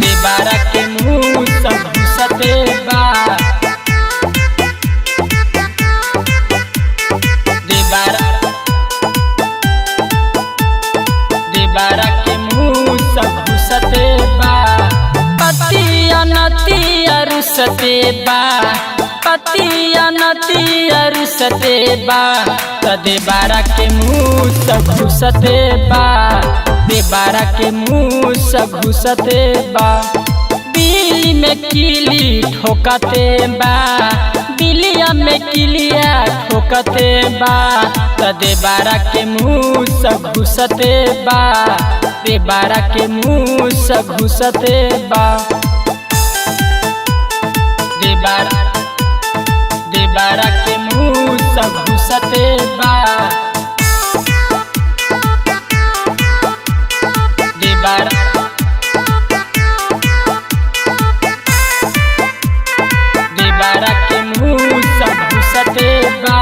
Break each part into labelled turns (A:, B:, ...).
A: देबारा के मुँह सब घुसते बा। देबारा के मुँह सब घुसते बा। पतिया नतिया रुसते बा। पतिया नतिया रुसते बा। देबारा के मुँह सब घुसते बा। देबारा के मुँह सब घुसते बा। बिल्ली में किली ठोकते बा। बिल्लिया में किलिया ठोकते बा। देबारा के मुँह सब घुसते बा। देबारा के मुँह सब घुसते बा। देबारा के मुँह सब घुसते बा। देबारा के मुँह सब घुसते बा।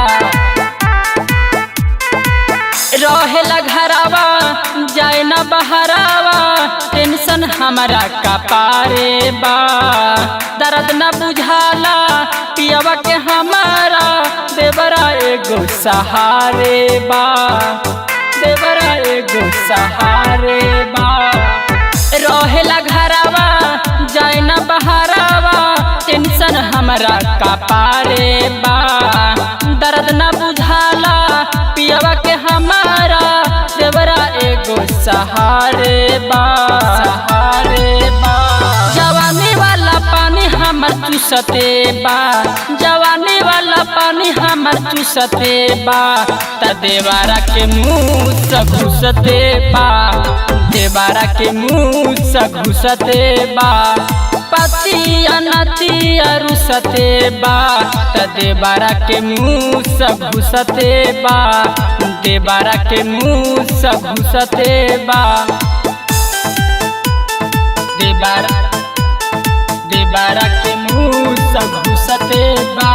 A: रहेला घरावा जाए न बहरावा। टेंशन हमारा कपारे बा। दर्द न बुझाला पियावा के हमारा। देबारा एगो सहारे बा। देबारा एगो सहारे बा। रहेला घरावा जाए न बहरावा। टेंशन हमारा कपारे बा। दर्द न बुझाला पियावा के हमारा। देबारा एगो सहारे बा। सहारे बा। जवानी वाला पानी हमर चूसते बा। जवानी वाला पानी हमर चूसते बा। देबारा के मुँह सब घुसते बा। देबारा के मुँह सब घुसते बा। पतिया नतिया रुसते बा। देबारा के मुँह सब घुसते बा। देबारा के मुँह सब घुसते बा। देबारा के मुँह सब घुसते बा।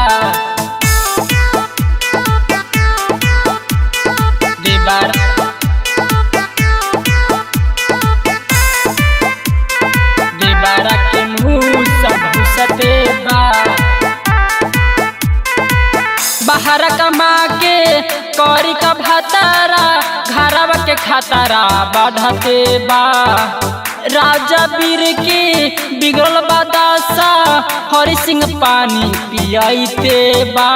A: देबारा के मुँह सब घुसते बा। बाहर कमा के कौरी का भातारा। घरवा के खतरा बढ़ते बा। राजा वीर के बिगड़ल बादासा। हरि सिंह पानी पियाइते बा।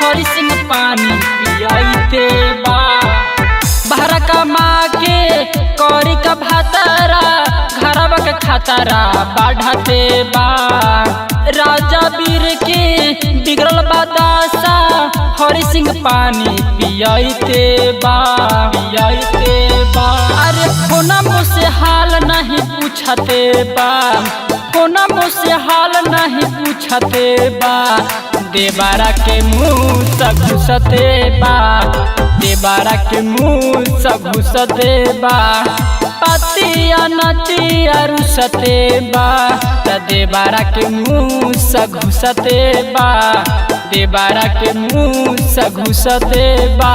A: हरि सिंह पानी पियाइते बा। बाहर कमा के कौरी का भातारा। घरवा के खतरा बढ़ते बा। राजा वीर के बिगड़ल बादासा। हरि सिंह पानी पियाइते बा। पियाइते बा। अरे फोना मुझसे हाल नहीं पूछते बा। फोना मुझसे हाल नहीं पूछते बा। देबारा के मुँह सब घुसते बा। देबारा के मुँह सब घुसते बा। पतिया नतिया रुसते बा। देबारा के मुँह सब घुसते बा। देबारा के मुँह सब घुसते बा।